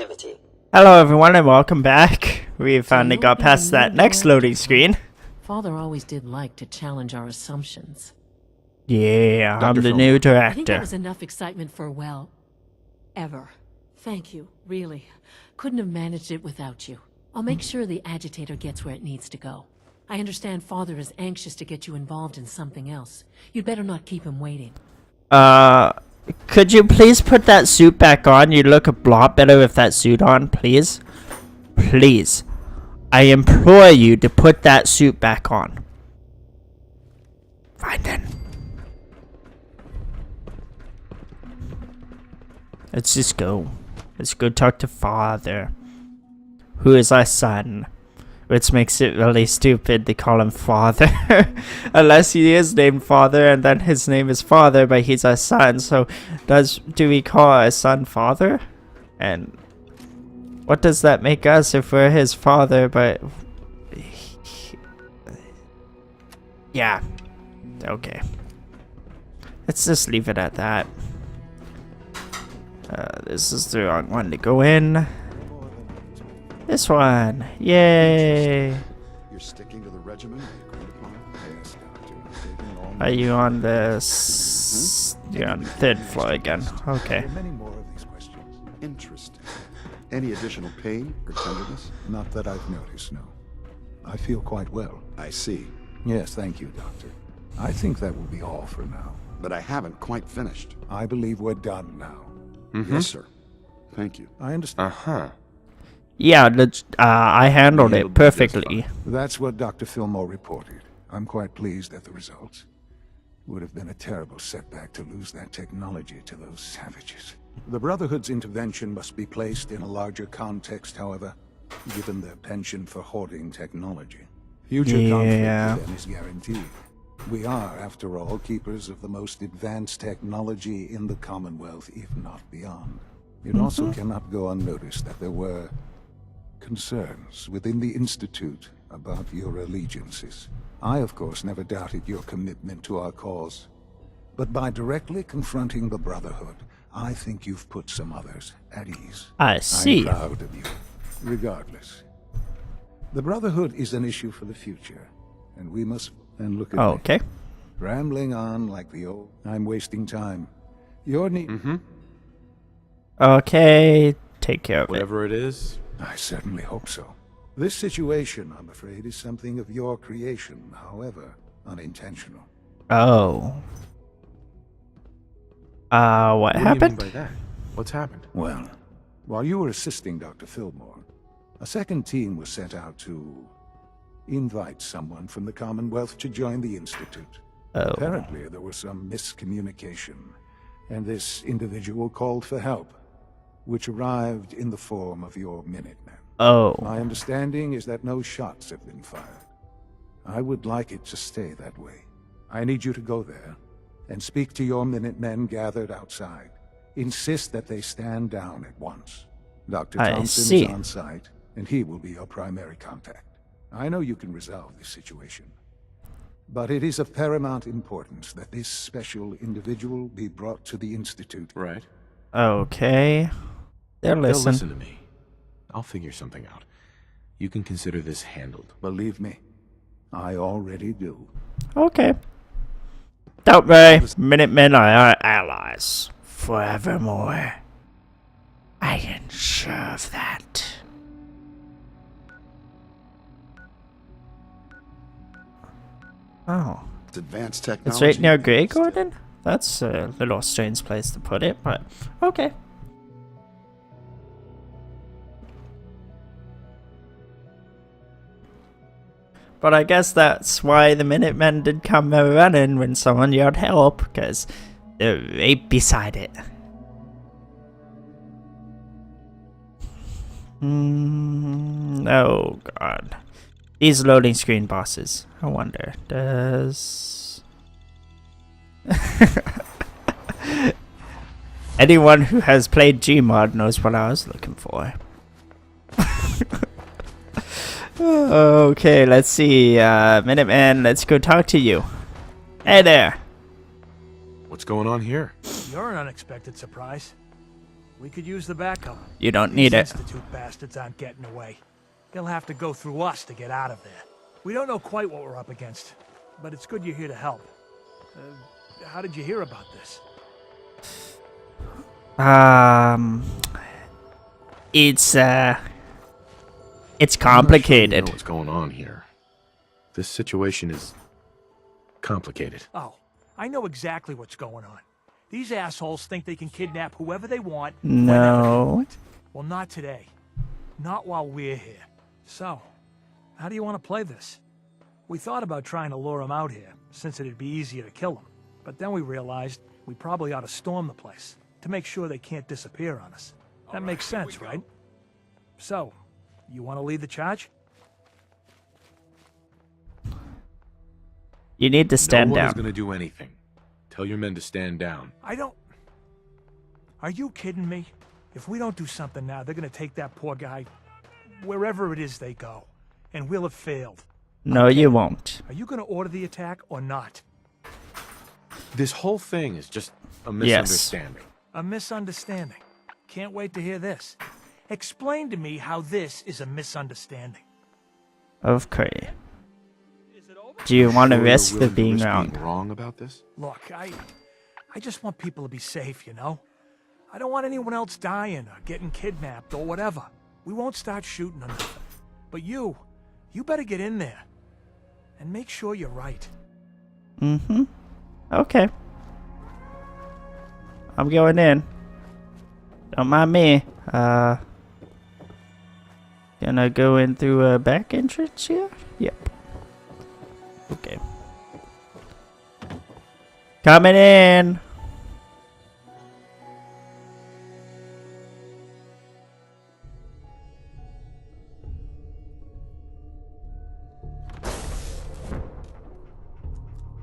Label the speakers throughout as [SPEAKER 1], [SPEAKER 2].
[SPEAKER 1] activity.
[SPEAKER 2] Hello everyone and welcome back. We finally got past that next loading screen.
[SPEAKER 3] Father always did like to challenge our assumptions.
[SPEAKER 2] Yeah, I'm the
[SPEAKER 4] Dr.
[SPEAKER 2] new
[SPEAKER 3] I think that
[SPEAKER 2] director.
[SPEAKER 3] was enough excitement for, well, ever. Thank you, really. Couldn't have managed it without you. I'll make sure the agitator gets where it needs to go. I understand Father is anxious to get you involved in something else. You'd better not keep him waiting.
[SPEAKER 2] Could you please put that suit back on? You look a lot better with that suit on, please. Please. I implore you to put that suit back on. Fine then. Let's just go. Let's go talk to Father, who is our son. Which makes it really stupid to call him Father. Unless he is named Father and then his name is Father, but he's our son. So do we call our son Father? And what does that make us if we're his father, but... Yeah. Okay. Let's just leave it at that. This is the wrong one to go in. This one. Yay.
[SPEAKER 4] You're sticking to the regimen we agreed upon? Yes, Doctor.
[SPEAKER 2] Are you on this? You're on the third floor again. Okay.
[SPEAKER 4] There are many more of these questions. Interesting. Any additional pain or tenderness?
[SPEAKER 5] Not that I've noticed, no. I feel quite well.
[SPEAKER 4] I see.
[SPEAKER 5] Yes, thank you, Doctor. I think that will be all for now.
[SPEAKER 4] But I haven't quite finished.
[SPEAKER 5] I believe we're done now.
[SPEAKER 4] Yes, sir. Thank you.
[SPEAKER 5] I understand.
[SPEAKER 4] Uh-huh.
[SPEAKER 2] Yeah, I handled it perfectly.
[SPEAKER 5] That's what Dr. Fillmore reported. I'm quite pleased at the results. Would have been a terrible setback to lose that technology to those savages. The Brotherhood's intervention must be placed in a larger context, however, given their penchant for hoarding technology. Future conflict with them is guaranteed. We are, after all, keepers of the most advanced technology in the Commonwealth, if not beyond. It also cannot go unnoticed that there were concerns within the Institute about your allegiances. I, of course, never doubted your commitment to our cause. But by directly confronting the Brotherhood, I think you've put some others at ease.
[SPEAKER 2] I see.
[SPEAKER 5] I'm proud of you. Regardless, the Brotherhood is an issue for the future, and we must... And look at me.
[SPEAKER 2] Okay.
[SPEAKER 5] Rambling on like the old... I'm wasting time. Your need...
[SPEAKER 2] Okay, take care of
[SPEAKER 6] Whatever it is.
[SPEAKER 5] I certainly hope so. This situation, I'm afraid, is something of your creation, however unintentional.
[SPEAKER 2] it. Oh. What happened?
[SPEAKER 6] What do you mean by that? What's happened?
[SPEAKER 5] Well, while you were assisting Dr. Fillmore, a second team was sent out to invite someone from the Commonwealth to join the Institute.
[SPEAKER 2] Oh.
[SPEAKER 5] Apparently, there was some miscommunication, and this individual called for help, which arrived in the form of your Minutemen.
[SPEAKER 2] Oh.
[SPEAKER 5] My understanding is that no shots have been fired. I would like it to stay that way. I need you to go there and speak to your Minutemen gathered outside. Insist that they stand down at once. Dr. Thompson is on site, and he will be your primary contact. I know you can resolve this situation, but it is of paramount importance that this special individual be brought to the Institute.
[SPEAKER 6] Right.
[SPEAKER 2] Okay. They'll
[SPEAKER 6] They'll
[SPEAKER 2] listen.
[SPEAKER 6] listen to me. I'll figure something out. You can consider this handled.
[SPEAKER 5] Believe me, I already do.
[SPEAKER 2] Okay. Don't worry. Minutemen are our allies. Forevermore. I ensure of that. Oh.
[SPEAKER 4] It's advanced technology.
[SPEAKER 2] It's right near Grey Garden? That's a little strange place to put it, but okay. But I guess that's why the Minutemen did come running when someone yelled help, because they're right beside it. Oh god. These loading screen bosses. I wonder, does... Anyone who has played Gmod knows what I was looking for. Okay, let's see. Minuteman, let's go talk to you. Hey there.
[SPEAKER 6] What's going on here?
[SPEAKER 7] You're an unexpected surprise.
[SPEAKER 1] We could use the backup.
[SPEAKER 2] You don't need
[SPEAKER 1] These
[SPEAKER 2] it.
[SPEAKER 1] Institute bastards aren't getting away. They'll have to go through us to get out of there. We don't know quite what we're up against, but it's good you're here to help. How did you hear about this?
[SPEAKER 2] It's complicated.
[SPEAKER 6] I'm not sure you know what's going on here. This situation is complicated.
[SPEAKER 1] Oh, I know exactly what's going on. These assholes think they can kidnap whoever they want, whenever they
[SPEAKER 2] No.
[SPEAKER 1] want. Well, not today. Not while we're here. So, how do you want to play this? We thought about trying to lure them out here, since it'd be easier to kill them. But then we realized we probably ought to storm the place, to make sure they can't disappear on us. That makes sense, right? So, you want to lead the charge?
[SPEAKER 2] You need to stand
[SPEAKER 6] no one is
[SPEAKER 2] down.
[SPEAKER 6] going to do anything. Tell your men to stand down.
[SPEAKER 1] I don't... Are you kidding me? If we don't do something now, they're gonna take that poor guy wherever it is they go. And we'll have failed.
[SPEAKER 2] No, you won't.
[SPEAKER 1] Are you gonna order the attack or not?
[SPEAKER 6] This whole thing is just a
[SPEAKER 2] Yes.
[SPEAKER 6] misunderstanding.
[SPEAKER 1] A misunderstanding. Can't wait to hear this. Explain to me how this is a misunderstanding.
[SPEAKER 2] Okay. Do you want to
[SPEAKER 6] Sure you're
[SPEAKER 2] risk
[SPEAKER 6] willing
[SPEAKER 2] the
[SPEAKER 6] to
[SPEAKER 2] being
[SPEAKER 6] risk
[SPEAKER 2] wrong?
[SPEAKER 6] wrong about this?
[SPEAKER 1] Look, I just want people to be safe, you know? I don't want anyone else dying or getting kidnapped or whatever. We won't start shooting or nothing. But you better get in there. And make sure you're right.
[SPEAKER 2] Mm-hmm. Okay. I'm going in. Don't mind me. Gonna go in through a back entrance here? Yep. Okay. Coming in!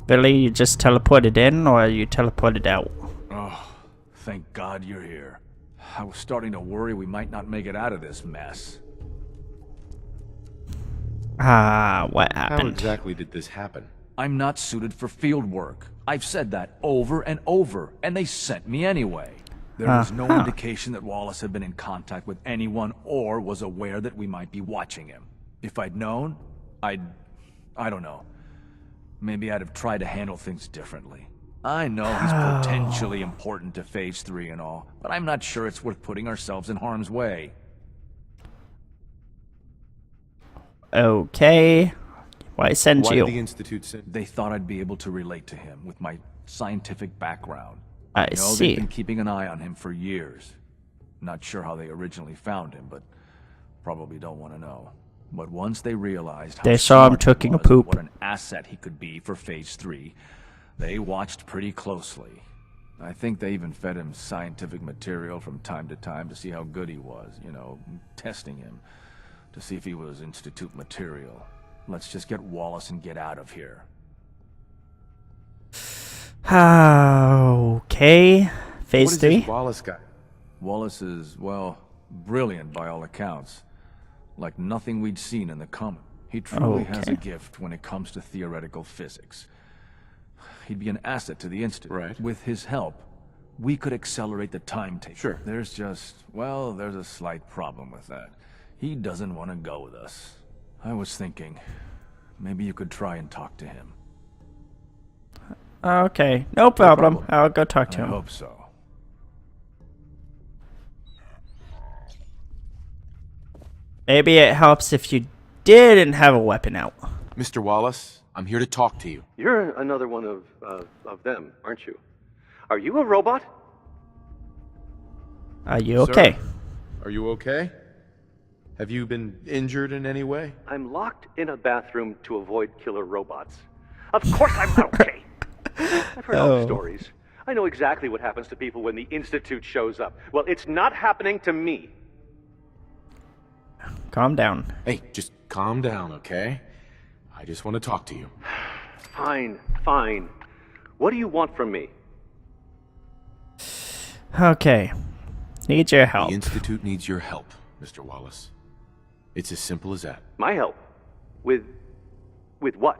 [SPEAKER 2] Billy, you just teleported in or you teleported out?
[SPEAKER 7] Oh, thank God you're here. I was starting to worry we might not make it out of this mess.
[SPEAKER 2] What
[SPEAKER 6] How
[SPEAKER 2] happened?
[SPEAKER 6] exactly did this happen?
[SPEAKER 7] I'm not suited for field work. I've said that over and over, and they sent me anyway. There was no indication that Wallace had been in contact with anyone or was aware that we might be watching him. If I'd known, I don't know. Maybe I'd have tried to handle things differently. I know he's potentially important to Phase 3 and all, but I'm not sure it's worth putting ourselves in harm's way.
[SPEAKER 2] Okay. Why send
[SPEAKER 6] Why
[SPEAKER 2] you?
[SPEAKER 6] did the Institute send?
[SPEAKER 7] They thought I'd be able to relate to him with my scientific background.
[SPEAKER 2] I
[SPEAKER 7] know
[SPEAKER 2] see.
[SPEAKER 7] they've been keeping an eye on him for years. Not sure how they originally found him, but probably don't want to know. But once they realized how
[SPEAKER 2] They saw him
[SPEAKER 7] smart he
[SPEAKER 2] taking a
[SPEAKER 7] was and
[SPEAKER 2] poop.
[SPEAKER 7] what an asset he could be for Phase 3, they watched pretty closely. I think they even fed him scientific material from time to time to see how good he was, you know, testing him, to see if he was Institute material. Let's just get Wallace and get out of here.
[SPEAKER 2] Okay. Phase
[SPEAKER 6] What is
[SPEAKER 2] 3?
[SPEAKER 6] this Wallace guy?
[SPEAKER 7] Wallace is, well, brilliant by all accounts. Like nothing we'd seen in the comic. He truly has a
[SPEAKER 2] Okay.
[SPEAKER 7] gift when it comes to theoretical physics. He'd be an asset to the Institute.
[SPEAKER 6] Right.
[SPEAKER 7] With his help, we could accelerate the timetable.
[SPEAKER 6] Sure.
[SPEAKER 7] There's just, well, there's a slight problem with that. He doesn't want to go with us. I was thinking, maybe you could try and talk to him.
[SPEAKER 2] Okay. No problem.
[SPEAKER 6] problem.
[SPEAKER 2] I'll go talk to
[SPEAKER 7] I
[SPEAKER 2] him.
[SPEAKER 7] hope so.
[SPEAKER 2] Maybe it helps if you didn't have a weapon out.
[SPEAKER 6] Mr. Wallace, I'm here to talk to you.
[SPEAKER 8] You're another one of them, aren't you? Are you a robot?
[SPEAKER 2] Are you okay?
[SPEAKER 6] Sir, are you okay? Have you been injured in any way?
[SPEAKER 8] I'm locked in a bathroom to avoid killer robots. Of course I'm not okay. I've heard all the stories. I know exactly what happens to people when the Institute shows up. Well, it's not happening to me.
[SPEAKER 2] Calm down.
[SPEAKER 6] Hey, just calm down, okay? I just want to talk to you.
[SPEAKER 8] Fine, fine. What do you want from me?
[SPEAKER 2] Okay. Need your help.
[SPEAKER 6] The Institute needs your help, Mr. Wallace. It's as simple as that.
[SPEAKER 8] My help? With what?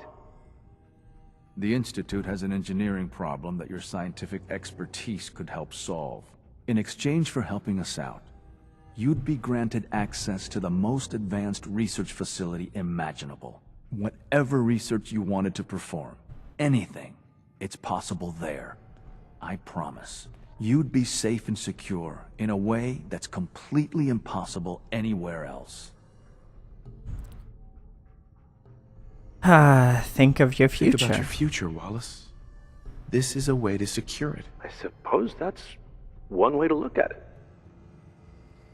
[SPEAKER 7] The Institute has an engineering problem that your scientific expertise could help solve. In exchange for helping us out, you'd be granted access to the most advanced research facility imaginable. Whatever research you wanted to perform, anything, it's possible there. I promise. You'd be safe and secure in a way that's completely impossible anywhere else.
[SPEAKER 2] Think of your future.
[SPEAKER 6] Think about your future, Wallace. This is a way to secure it.
[SPEAKER 8] I suppose that's one way to look at it.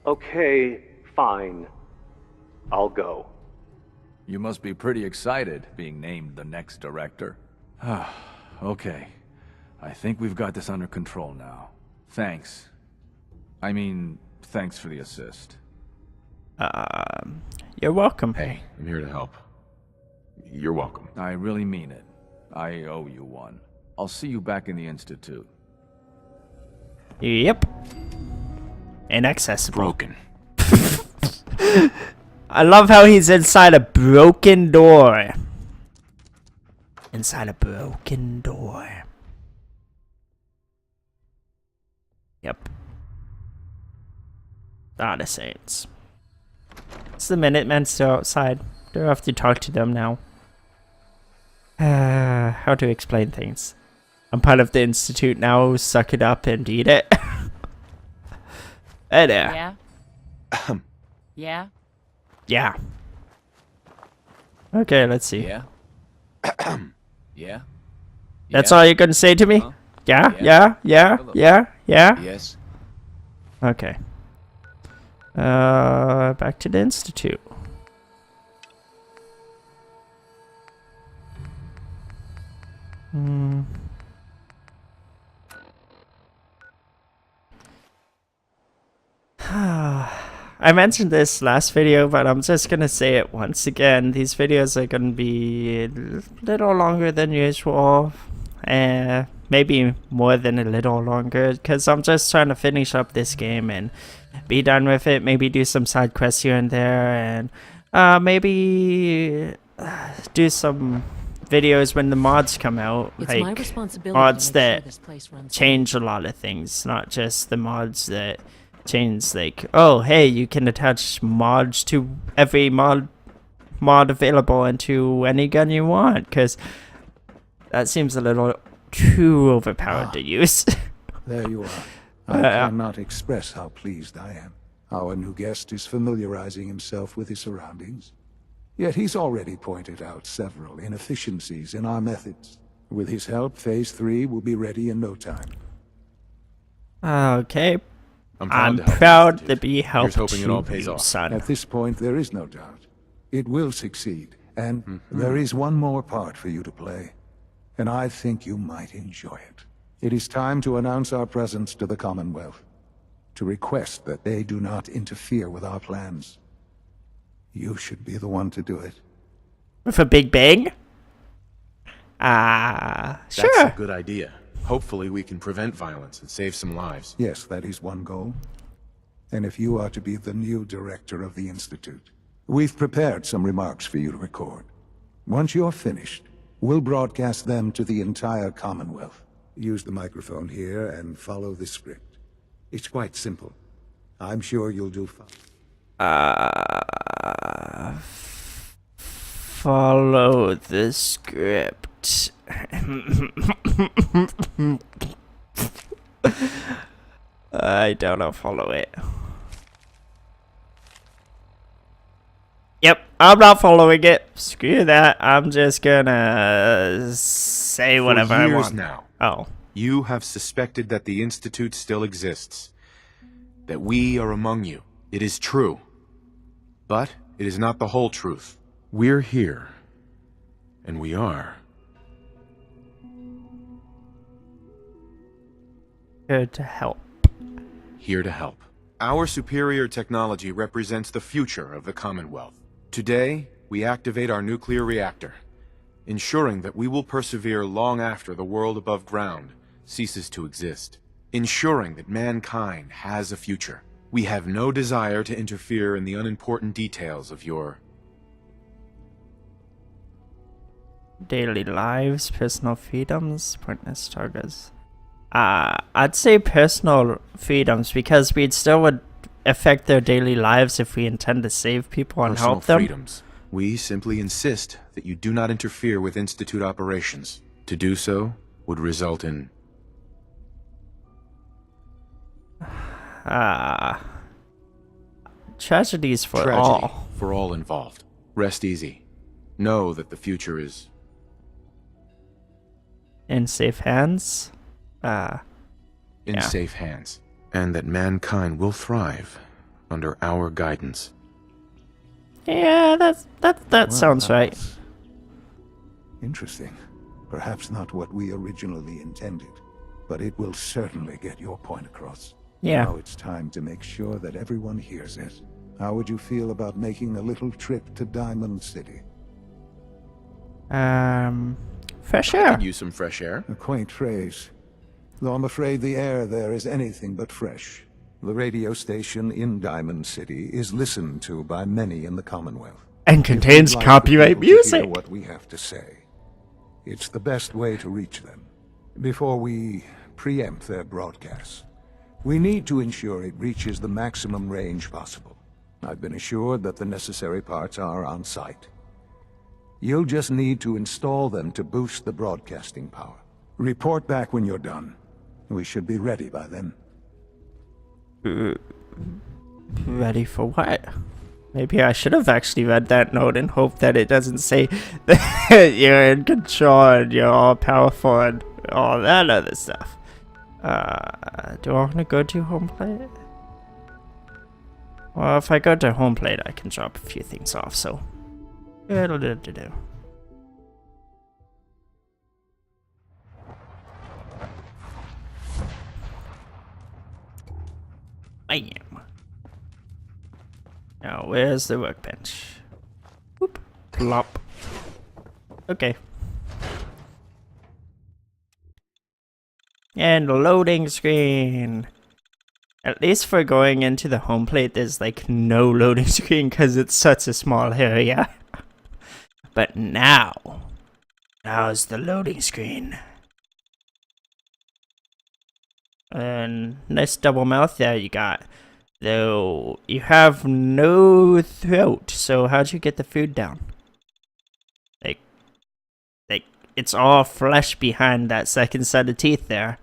[SPEAKER 8] Okay, fine. I'll go.
[SPEAKER 7] You must be pretty excited being named the next director. Okay. I think we've got this under control now. Thanks. I mean, thanks for the assist.
[SPEAKER 2] You're welcome.
[SPEAKER 6] Hey, I'm here to help. You're welcome.
[SPEAKER 7] I really mean it. I owe you one. I'll see you back in the Institute.
[SPEAKER 2] Yep. Inaccessible.
[SPEAKER 6] Broken.
[SPEAKER 2] I love how he's inside a broken door. Inside a broken door. Yep. Ah, the Saints. It's the Minutemen still outside. Do I have to talk to them now? How to explain things. I'm part of the Institute now. Suck it up and eat it. Hey there.
[SPEAKER 9] Yeah? Yeah?
[SPEAKER 2] Yeah. Okay, let's see.
[SPEAKER 10] Yeah? Yeah?
[SPEAKER 2] That's all you're gonna say to me?
[SPEAKER 10] Huh?
[SPEAKER 2] Yeah?
[SPEAKER 10] Yeah.
[SPEAKER 2] Yeah? Yeah? Yeah?
[SPEAKER 10] Yes.
[SPEAKER 2] Okay. Back to the Institute. I mentioned this last video, but I'm just gonna say it once again. These videos are gonna be a little longer than usual. Maybe more than a little longer, because I'm just trying to finish up this game and be done with it. Maybe do some side quests here and there, and maybe do some videos when the mods come out.
[SPEAKER 3] It's my
[SPEAKER 2] Like
[SPEAKER 3] responsibility
[SPEAKER 2] mods
[SPEAKER 3] to make sure
[SPEAKER 2] that
[SPEAKER 3] this place runs
[SPEAKER 2] change a lot of things, not just the mods that change, like, oh hey, you can attach mods to every mod available into any gun you want, because that seems a little too overpowered to use.
[SPEAKER 5] There you are. I cannot express how pleased I am. Our new guest is familiarizing himself with his surroundings. Yet he's already pointed out several inefficiencies in our methods. With his help, Phase 3 will be ready in no time.
[SPEAKER 2] Okay. I'm
[SPEAKER 6] to help
[SPEAKER 2] proud
[SPEAKER 6] the
[SPEAKER 2] to be
[SPEAKER 6] Here's
[SPEAKER 2] helped
[SPEAKER 6] hoping it all
[SPEAKER 2] to
[SPEAKER 6] pays
[SPEAKER 2] you,
[SPEAKER 6] off.
[SPEAKER 2] son.
[SPEAKER 5] At this point, there is no doubt. It will succeed, and there is one more part for you to play. And I think you might enjoy it. It is time to announce our presence to the Commonwealth, to request that they do not interfere with our plans. You should be the one to do it.
[SPEAKER 2] With a big bang?
[SPEAKER 6] That's
[SPEAKER 2] Sure.
[SPEAKER 6] a good idea. Hopefully we can prevent violence and save some lives.
[SPEAKER 5] Yes, that is one goal. And if you are to be the new director of the Institute, we've prepared some remarks for you to record. Once you're finished, we'll broadcast them to the entire Commonwealth. Use the microphone here and follow the script. It's quite simple. I'm sure you'll do fine.
[SPEAKER 2] Follow the script. I don't know, follow it. Yep, I'm not following it. Screw that. I'm just gonna say whatever I
[SPEAKER 6] For years
[SPEAKER 2] want.
[SPEAKER 6] now,
[SPEAKER 2] Oh.
[SPEAKER 6] you have suspected that the Institute still exists. That we are among you. It is true. But it is not the whole truth. We're here. And we are.
[SPEAKER 2] Here to help.
[SPEAKER 6] Here to help. Our superior technology represents the future of the Commonwealth. Today, we activate our nuclear reactor, ensuring that we will persevere long after the world above ground ceases to exist. Ensuring that mankind has a future. We have no desire to interfere in the unimportant details of your
[SPEAKER 2] Daily lives, personal freedoms, pointless targets. I'd say personal freedoms, because we'd still would affect their daily lives if we intend to save people and
[SPEAKER 6] Personal
[SPEAKER 2] help them.
[SPEAKER 6] freedoms. We simply insist that you do not interfere with Institute operations. To do so would result in...
[SPEAKER 2] Tragedies for
[SPEAKER 6] tragedy
[SPEAKER 2] all.
[SPEAKER 6] for all involved. Rest easy. Know that the future is...
[SPEAKER 2] In safe hands.
[SPEAKER 6] in
[SPEAKER 2] Yeah.
[SPEAKER 6] safe hands. And that mankind will thrive under our guidance.
[SPEAKER 2] Yeah, that sounds right.
[SPEAKER 5] That's interesting. Perhaps not what we originally intended, but it will certainly get your point across.
[SPEAKER 2] Yeah.
[SPEAKER 5] Now it's time to make sure that everyone hears it. How would you feel about making a little trip to Diamond City?
[SPEAKER 2] Fresh
[SPEAKER 6] I
[SPEAKER 2] air.
[SPEAKER 6] could use some fresh air.
[SPEAKER 5] A quaint phrase, though I'm afraid the air there is anything but fresh. The radio station in Diamond City is listened to by many in the Commonwealth.
[SPEAKER 2] And
[SPEAKER 5] If
[SPEAKER 2] contains
[SPEAKER 5] we'd like the
[SPEAKER 2] copyright
[SPEAKER 5] people to hear
[SPEAKER 2] music.
[SPEAKER 5] what we have to say, it's the best way to reach them. Before we preempt their broadcasts, we need to ensure it reaches the maximum range possible. I've been assured that the necessary parts are on site. You'll just need to install them to boost the broadcasting power. Report back when you're done. We should be ready by then.
[SPEAKER 2] Ready for what? Maybe I should have actually read that note and hoped that it doesn't say that you're in control and you're all powerful and all that other stuff. Do I want to go to home plate? Well, if I go to home plate, I can drop a few things off, so... It'll do. I am. Now, where's the workbench? Whoop. Plop. Okay. And loading screen. At least for going into the home plate, there's like no loading screen because it's such a small area. But now's the loading screen. And nice double mouth there you got. Though you have no throat, so how'd you get the food down? Like it's all flesh behind that second set of teeth there.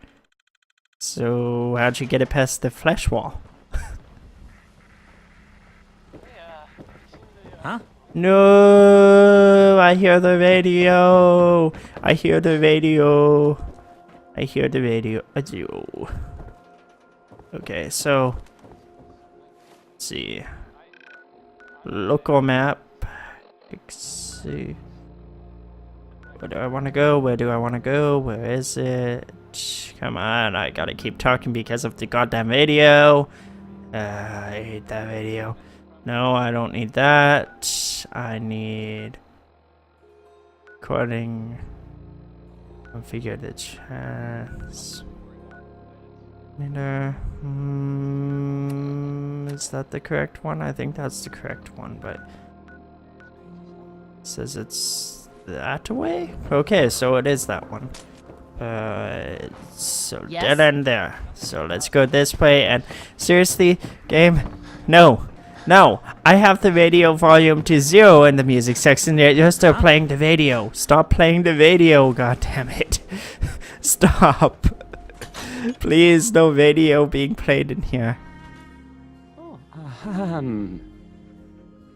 [SPEAKER 2] So how'd you get it past the flesh wall?
[SPEAKER 10] Huh?
[SPEAKER 2] No, I hear the radio. I hear the radio. I hear the radio. I do. Okay, so let's see. Local map. Let's see. Where do I want to go? Where do I want to go? Where is it? Come on, I gotta keep talking because of the goddamn radio. I hate that radio. No, I don't need that. I need recording. Configure the chance. Is that the correct one? I think that's the correct one, but it says it's that way? Okay, so it is that one. So
[SPEAKER 9] Yes?
[SPEAKER 2] dead end there. So let's go this way, and seriously, game, no, I have the radio volume to 0 in the music section. You're still playing the radio. Stop playing the radio, god damn it. Stop. Please, no radio being played in here.
[SPEAKER 10] Oh,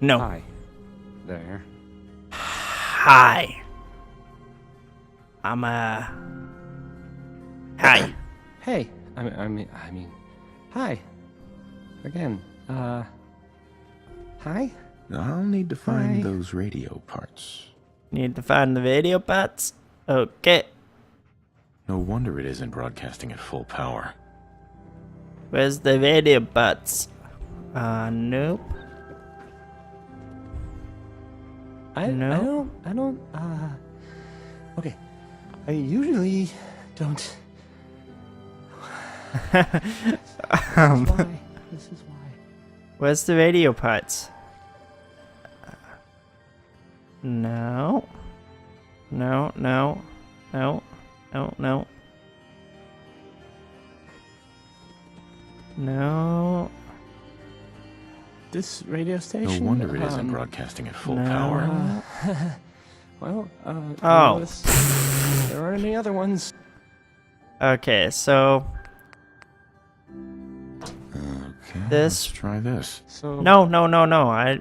[SPEAKER 2] No.
[SPEAKER 10] hi. There.
[SPEAKER 2] Hi. Hi.
[SPEAKER 10] Hey, I mean, hi. Again, hi?
[SPEAKER 6] I'll need to find
[SPEAKER 10] Hi.
[SPEAKER 6] those radio parts.
[SPEAKER 2] Need to find the radio parts? Okay.
[SPEAKER 6] No wonder it isn't broadcasting at full power.
[SPEAKER 2] Where's the radio parts? Nope.
[SPEAKER 10] I
[SPEAKER 2] No.
[SPEAKER 10] don't, okay. I usually don't. This is why.
[SPEAKER 2] Where's the radio parts? No. No. No.
[SPEAKER 10] This radio
[SPEAKER 6] No
[SPEAKER 10] station?
[SPEAKER 6] wonder it isn't broadcasting at full
[SPEAKER 2] no.
[SPEAKER 6] power.
[SPEAKER 10] Well,
[SPEAKER 2] Oh.
[SPEAKER 10] notice there aren't any other ones.
[SPEAKER 2] Okay, so
[SPEAKER 6] Okay,
[SPEAKER 2] This-
[SPEAKER 6] let's try this.
[SPEAKER 10] So
[SPEAKER 2] no. I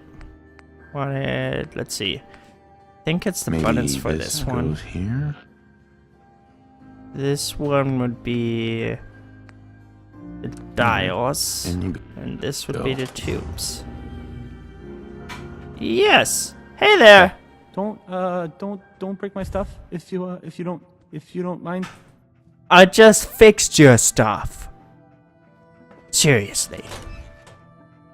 [SPEAKER 2] wanted. Let's see. I think it's the
[SPEAKER 6] Maybe
[SPEAKER 2] buttons for this one.
[SPEAKER 6] goes here.
[SPEAKER 2] This one would be the dials,
[SPEAKER 6] And you
[SPEAKER 2] and this would be
[SPEAKER 6] go.
[SPEAKER 2] the tubes. Yes. Hey there.
[SPEAKER 10] don't break my stuff if you don't mind.
[SPEAKER 2] I just fixed your stuff. Seriously.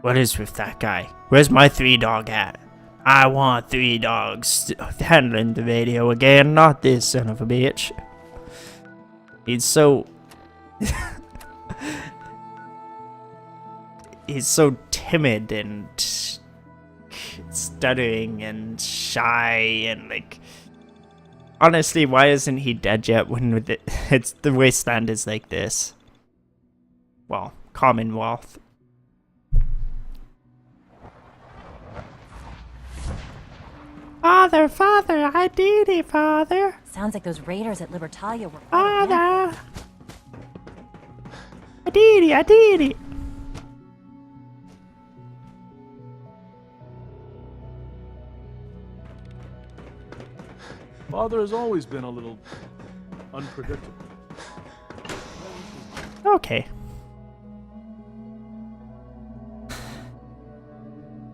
[SPEAKER 2] What is with that guy? Where's my 3-dog at? I want 3 dogs handling the radio again, not this son of a bitch. He's so... He's so timid and stuttering and shy and like... Honestly, why isn't he dead yet when it's the wasteland is like this? Well, Commonwealth. Father, I did it, Father.
[SPEAKER 11] Sounds like those raiders at Libertalia were.
[SPEAKER 2] Father. I did it.
[SPEAKER 12] Father has always been a little unpredictable.
[SPEAKER 2] Okay.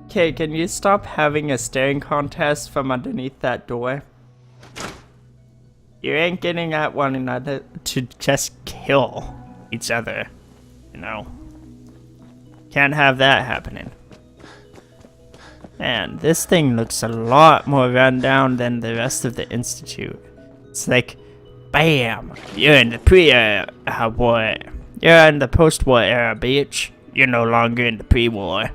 [SPEAKER 2] Okay, can you stop having a staring contest from underneath that door? You ain't getting at one another to just kill each other, you know? Can't have that happening. Man, this thing looks a lot more run down than the rest of the Institute. It's like, bam, you're in the pre-era war. You're in the post-war era, bitch. You're no longer in the pre-war.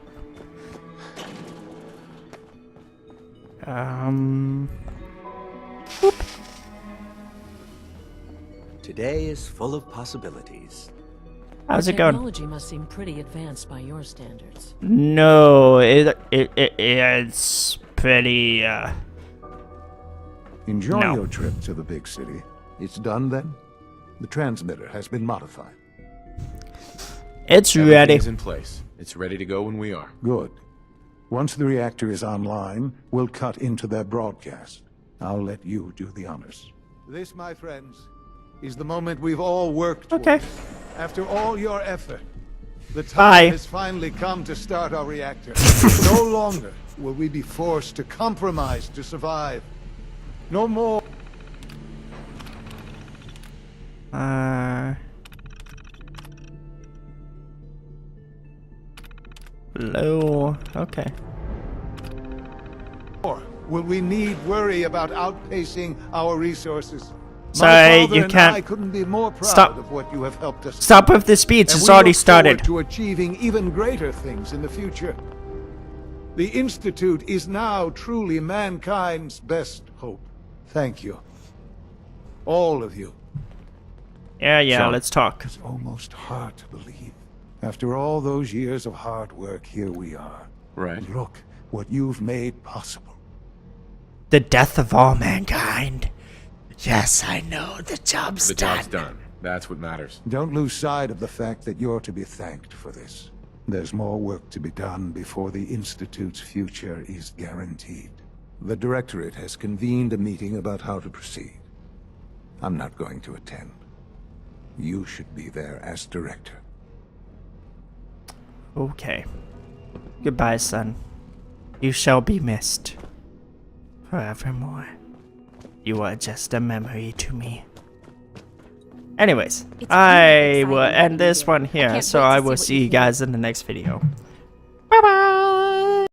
[SPEAKER 2] Whoop.
[SPEAKER 13] Today is full of possibilities.
[SPEAKER 2] How's it going?
[SPEAKER 3] Technology must seem pretty advanced by your standards.
[SPEAKER 2] No, it's pretty,
[SPEAKER 5] Enjoy
[SPEAKER 2] No.
[SPEAKER 5] your trip to the big city. It's done then? The transmitter has been modified.
[SPEAKER 2] it's ready.
[SPEAKER 6] Everything's in place. It's ready to go when we are.
[SPEAKER 5] Good. Once the reactor is online, we'll cut into their broadcast. I'll let you do the honors. This, my friends, is the moment we've all worked towards.
[SPEAKER 2] Okay.
[SPEAKER 5] After all your effort, the time
[SPEAKER 2] Bye.
[SPEAKER 5] has finally come to start our reactor. No longer will we be forced to compromise to survive. No more.
[SPEAKER 2] Hello. Okay.
[SPEAKER 5] Will we need worry about outpacing our resources?
[SPEAKER 2] Sorry,
[SPEAKER 5] My father
[SPEAKER 2] you
[SPEAKER 5] and
[SPEAKER 2] can't-
[SPEAKER 5] I couldn't be more proud
[SPEAKER 2] Stop.
[SPEAKER 5] of what you have helped us.
[SPEAKER 2] Stop with the speech.
[SPEAKER 5] And
[SPEAKER 2] It's
[SPEAKER 5] we
[SPEAKER 2] already
[SPEAKER 5] look forward
[SPEAKER 2] started.
[SPEAKER 5] to achieving even greater things in the future. The Institute is now truly mankind's best hope. Thank you. All of you.
[SPEAKER 2] Yeah,
[SPEAKER 6] Sean.
[SPEAKER 2] let's talk.
[SPEAKER 5] It's almost hard to believe. After all those years of hard work, here we are.
[SPEAKER 6] Right.
[SPEAKER 5] Look what you've made possible.
[SPEAKER 2] The death of all mankind. Yes, I know. The job's
[SPEAKER 6] The
[SPEAKER 2] done.
[SPEAKER 6] job's done. That's what matters.
[SPEAKER 5] Don't lose sight of the fact that you're to be thanked for this. There's more work to be done before the Institute's future is guaranteed. The Directorate has convened a meeting about how to proceed. I'm not going to attend. You should be there as Director.
[SPEAKER 2] Okay. Goodbye, son. You shall be missed. Forevermore. You are just a memory to me. Anyways,
[SPEAKER 11] It's
[SPEAKER 2] I
[SPEAKER 11] really
[SPEAKER 2] will
[SPEAKER 11] exciting
[SPEAKER 2] end
[SPEAKER 11] to be
[SPEAKER 2] this
[SPEAKER 11] here.
[SPEAKER 2] one
[SPEAKER 11] I
[SPEAKER 2] here,
[SPEAKER 11] can't
[SPEAKER 2] so
[SPEAKER 11] wait to
[SPEAKER 2] I
[SPEAKER 11] see
[SPEAKER 2] will
[SPEAKER 11] what
[SPEAKER 2] see
[SPEAKER 11] you
[SPEAKER 2] you
[SPEAKER 11] think.
[SPEAKER 2] guys in the next video. Bye bye!